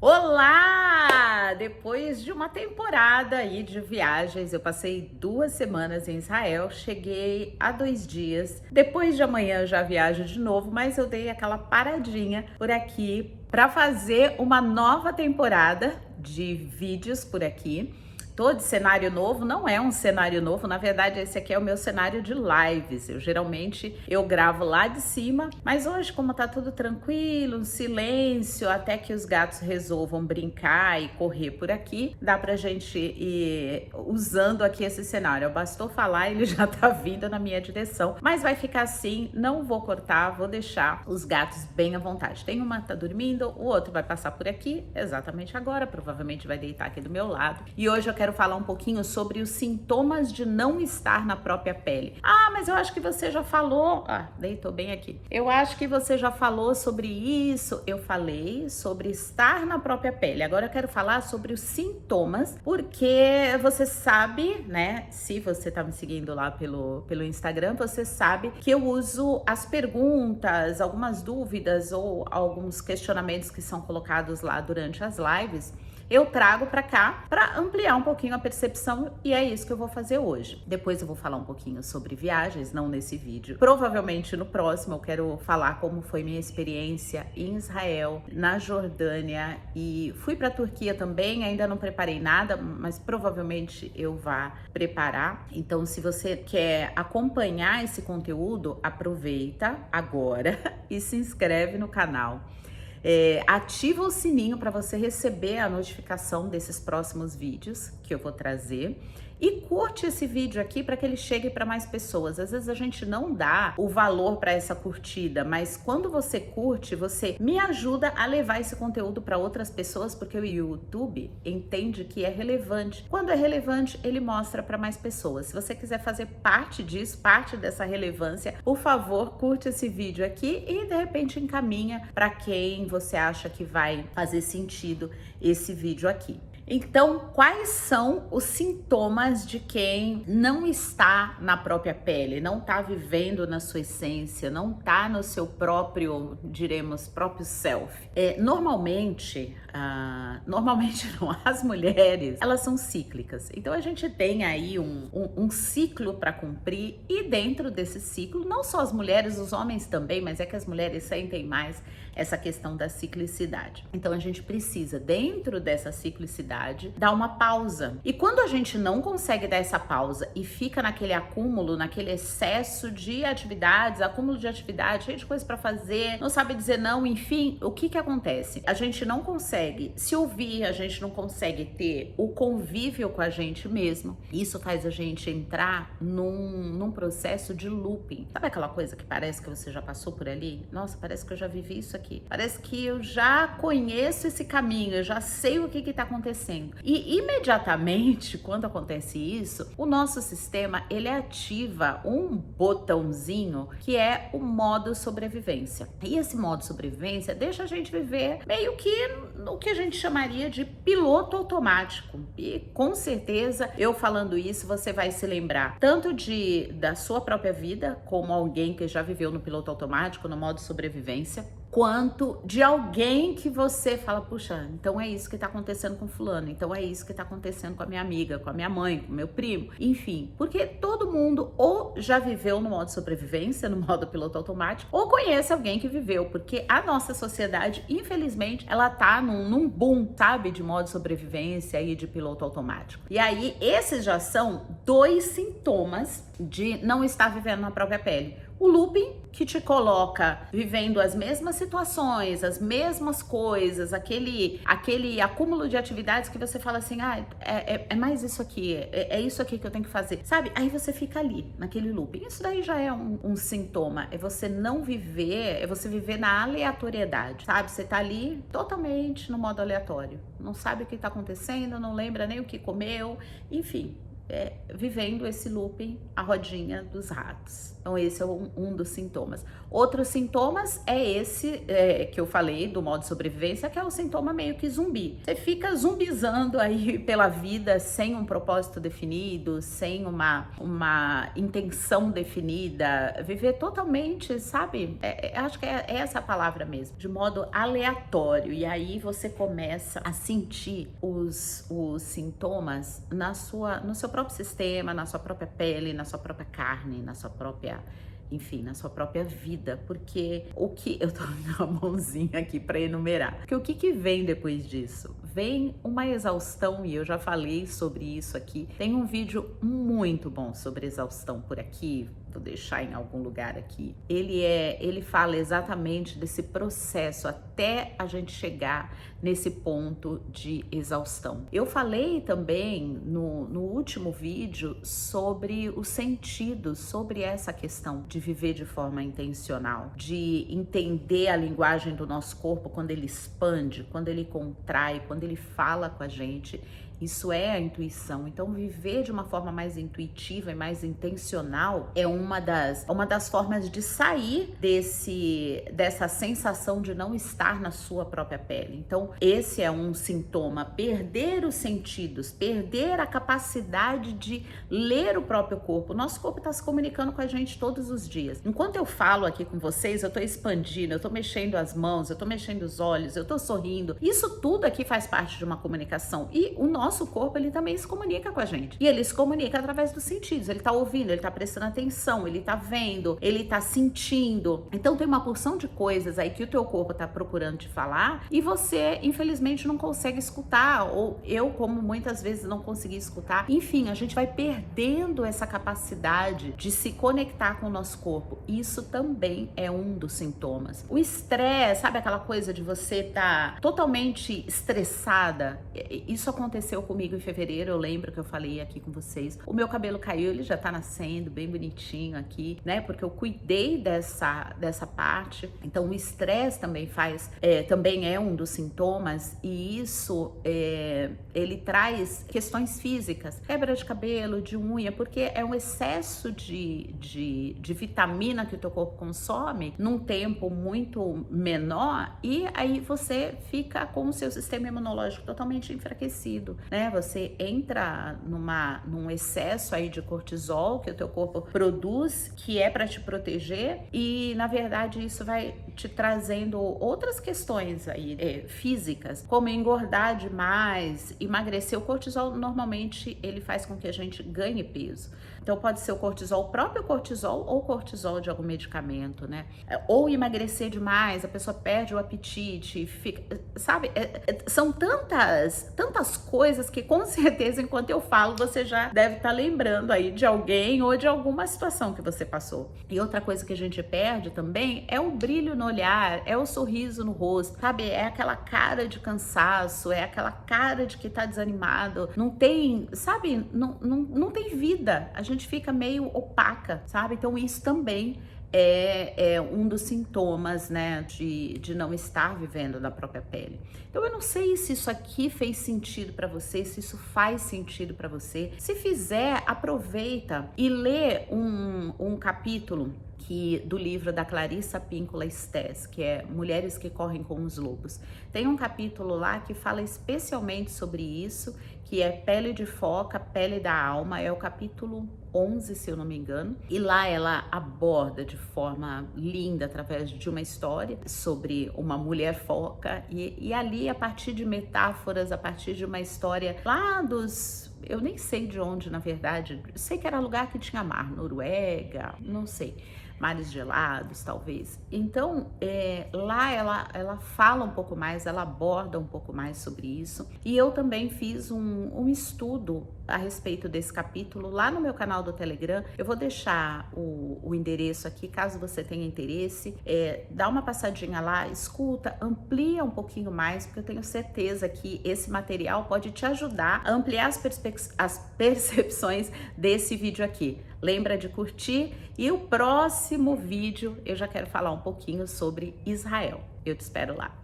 Olá! Depois de uma temporada aí de viagens, eu passei 2 semanas em Israel, cheguei há 2 dias. Depois de amanhã eu já viajo de novo, mas eu dei aquela paradinha por aqui para fazer uma nova temporada de vídeos por aqui. Tô de cenário novo, não é um cenário novo, na verdade esse aqui é o meu cenário de lives. Geralmente gravo lá de cima, mas hoje como tá tudo tranquilo, um silêncio, até que os gatos resolvam brincar e correr por aqui, dá pra gente ir usando aqui esse cenário. Bastou falar, ele já tá vindo na minha direção, mas vai ficar assim, não vou cortar, vou deixar os gatos bem à vontade. Tem uma que tá dormindo, o outro vai passar por aqui exatamente agora, provavelmente vai deitar aqui do meu lado. E hoje eu quero falar um pouquinho sobre os sintomas de não estar na própria pele. Ah, mas eu acho que você já falou. Ah, deitou bem aqui. Eu acho que você já falou sobre isso. Eu falei sobre estar na própria pele. Agora eu quero falar sobre os sintomas, porque você sabe, né? Se você tá me seguindo lá pelo Instagram, você sabe que eu uso as perguntas, algumas dúvidas ou alguns questionamentos que são colocados lá durante as lives. Eu trago para cá para ampliar um pouquinho a percepção e é isso que eu vou fazer hoje. Depois eu vou falar um pouquinho sobre viagens, não nesse vídeo. Provavelmente no próximo eu quero falar como foi minha experiência em Israel, na Jordânia e fui para a Turquia também. Ainda não preparei nada, mas provavelmente eu vá preparar. Então, se você quer acompanhar esse conteúdo, aproveita agora e se inscreve no canal. Ativa o sininho para você receber a notificação desses próximos vídeos que eu vou trazer e curte esse vídeo aqui para que ele chegue para mais pessoas. Às vezes a gente não dá o valor para essa curtida, mas quando você curte, você me ajuda a levar esse conteúdo para outras pessoas, porque o YouTube entende que é relevante. Quando é relevante, ele mostra para mais pessoas. Se você quiser fazer parte disso, parte dessa relevância, por favor, curte esse vídeo aqui e de repente encaminha para quem você acha que vai fazer sentido esse vídeo aqui. Então, quais são os sintomas de quem não está na própria pele, não está vivendo na sua essência, não está no seu próprio, diremos, próprio self? Normalmente não, as mulheres, elas são cíclicas. Então, a gente tem aí um ciclo para cumprir e dentro desse ciclo, não só as mulheres, os homens também, mas é que as mulheres sentem mais essa questão da ciclicidade. Então, a gente precisa, dentro dessa ciclicidade, dar uma pausa. E quando a gente não consegue dar essa pausa e fica naquele acúmulo, naquele excesso de atividades, acúmulo de atividades, cheio de coisa para fazer, não sabe dizer não, enfim, o que acontece? A gente não consegue se ouvir, a gente não consegue ter o convívio com a gente mesmo. Isso faz a gente entrar num processo de looping. Sabe aquela coisa que parece que você já passou por ali? Nossa, parece que eu já vivi isso aqui. Parece que eu já conheço esse caminho, eu já sei o que está acontecendo. E imediatamente, quando acontece isso, o nosso sistema, ele ativa um botãozinho que é o modo sobrevivência. E esse modo sobrevivência deixa a gente viver meio que o que a gente chamaria de piloto automático. E com certeza, eu falando isso, você vai se lembrar tanto da sua própria vida, como alguém que já viveu no piloto automático, no modo sobrevivência, quanto de alguém que você fala, puxa, então é isso que tá acontecendo com fulano, então é isso que tá acontecendo com a minha amiga, com a minha mãe, com o meu primo, enfim, porque todo mundo ou já viveu no modo sobrevivência, no modo piloto automático, ou conhece alguém que viveu, porque a nossa sociedade, infelizmente, ela tá num boom, sabe, de modo sobrevivência e de piloto automático. E aí, esses já são 2 sintomas de não estar vivendo na própria pele. O looping, que te coloca vivendo as mesmas situações, as mesmas coisas, aquele acúmulo de atividades que você fala assim, é mais isso aqui, é isso aqui que eu tenho que fazer, sabe? Aí você fica ali, naquele looping. Isso daí já é um sintoma, é você não viver, é você viver na aleatoriedade, sabe? Você tá ali totalmente no modo aleatório, não sabe o que tá acontecendo, não lembra nem o que comeu, enfim. vivendo esse looping, a rodinha dos ratos. Então esse é um dos sintomas. Outros sintomas é esse que eu falei do modo de sobrevivência, que é o sintoma meio que zumbi. Você fica zumbizando aí pela vida sem um propósito definido, sem uma intenção definida, viver totalmente, sabe? Acho que é essa a palavra mesmo, de modo aleatório. E aí você começa a sentir os sintomas no seu próprio sistema, na sua própria pele, na sua própria carne, na sua própria, enfim, na sua própria vida, porque eu tô com a mãozinha aqui para enumerar, porque o que vem depois disso? Vem uma exaustão, e eu já falei sobre isso aqui, tem um vídeo muito bom sobre exaustão por aqui, vou deixar em algum lugar aqui. Ele fala exatamente desse processo até a gente chegar nesse ponto de exaustão. Eu falei também no último vídeo sobre os sentidos, sobre essa questão de viver de forma intencional, de entender a linguagem do nosso corpo quando ele expande, quando ele contrai, quando ele fala com a gente. Isso é a intuição. Então, viver de uma forma mais intuitiva e mais intencional é uma das formas de sair dessa sensação de não estar na sua própria pele. Então, esse é um sintoma. Perder os sentidos, perder a capacidade de ler o próprio corpo. O nosso corpo está se comunicando com a gente todos os dias. Enquanto eu falo aqui com vocês, eu estou expandindo, eu estou mexendo as mãos, eu estou mexendo os olhos, eu estou sorrindo. Isso tudo aqui faz parte de uma comunicação. E o nosso corpo, ele também se comunica com a gente. E ele se comunica através dos sentidos. Ele tá ouvindo, ele tá prestando atenção, ele tá vendo, ele tá sentindo. Então tem uma porção de coisas aí que o teu corpo tá procurando te falar e você, infelizmente, não consegue escutar. Ou eu, como muitas vezes, não consegui escutar. Enfim, a gente vai perdendo essa capacidade de se conectar com o nosso corpo. Isso também é um dos sintomas. O estresse, sabe aquela coisa de você tá totalmente estressada? Isso aconteceu comigo em fevereiro, eu lembro que eu falei aqui com vocês. O meu cabelo caiu, ele já tá nascendo bem bonitinho aqui, né? Porque eu cuidei dessa parte. Então o estresse também também é um dos sintomas, e isso ele traz questões físicas, quebra de cabelo, de unha, porque é um excesso de vitamina que o teu corpo consome num tempo muito menor, e aí você fica com o seu sistema imunológico totalmente enfraquecido, né? Você entra num excesso aí de cortisol que o teu corpo produz, que é para te proteger, e na verdade isso vai te trazendo outras questões aí físicas, como engordar demais, emagrecer. O cortisol normalmente ele faz com que a gente ganhe peso. Então pode ser o cortisol, o próprio cortisol, ou cortisol de algum medicamento, né? Ou emagrecer demais, a pessoa perde o apetite, fica, sabe? São tantas coisas que com certeza, enquanto eu falo, você já deve estar lembrando aí de alguém ou de alguma situação que você passou. E outra coisa que a gente perde também é o brilho no olhar, é o sorriso no rosto, sabe? É aquela cara de cansaço, é aquela cara de que tá desanimado, não tem, sabe? Não tem vida. A gente fica meio opaca, sabe? Então isso também é um dos sintomas, né, de não estar vivendo na própria pele. Então eu não sei se isso aqui fez sentido para você, se isso faz sentido para você. Se fizer, aproveita e lê um capítulo do livro da Clarissa Pinkola Estés, que é Mulheres que Correm com os Lobos. Tem um capítulo lá que fala especialmente sobre isso, que é Pele de Foca, Pele da Alma, é o capítulo 11, se eu não me engano, e lá ela aborda de forma linda, através de uma história, sobre uma mulher foca, e ali, a partir de metáforas, a partir de uma história lá eu nem sei de onde, na verdade, sei que era lugar que tinha mar, Noruega, não sei, mares gelados, talvez. Então, lá ela fala um pouco mais, ela aborda um pouco mais sobre isso. E eu também fiz um estudo a respeito desse capítulo lá no meu canal do Telegram. Eu vou deixar o endereço aqui, caso você tenha interesse. Dá uma passadinha lá, escuta, amplia um pouquinho mais, porque eu tenho certeza que esse material pode te ajudar a ampliar as percepções desse vídeo aqui. Lembra de curtir, e o próximo vídeo eu já quero falar um pouquinho sobre Israel. Eu te espero lá.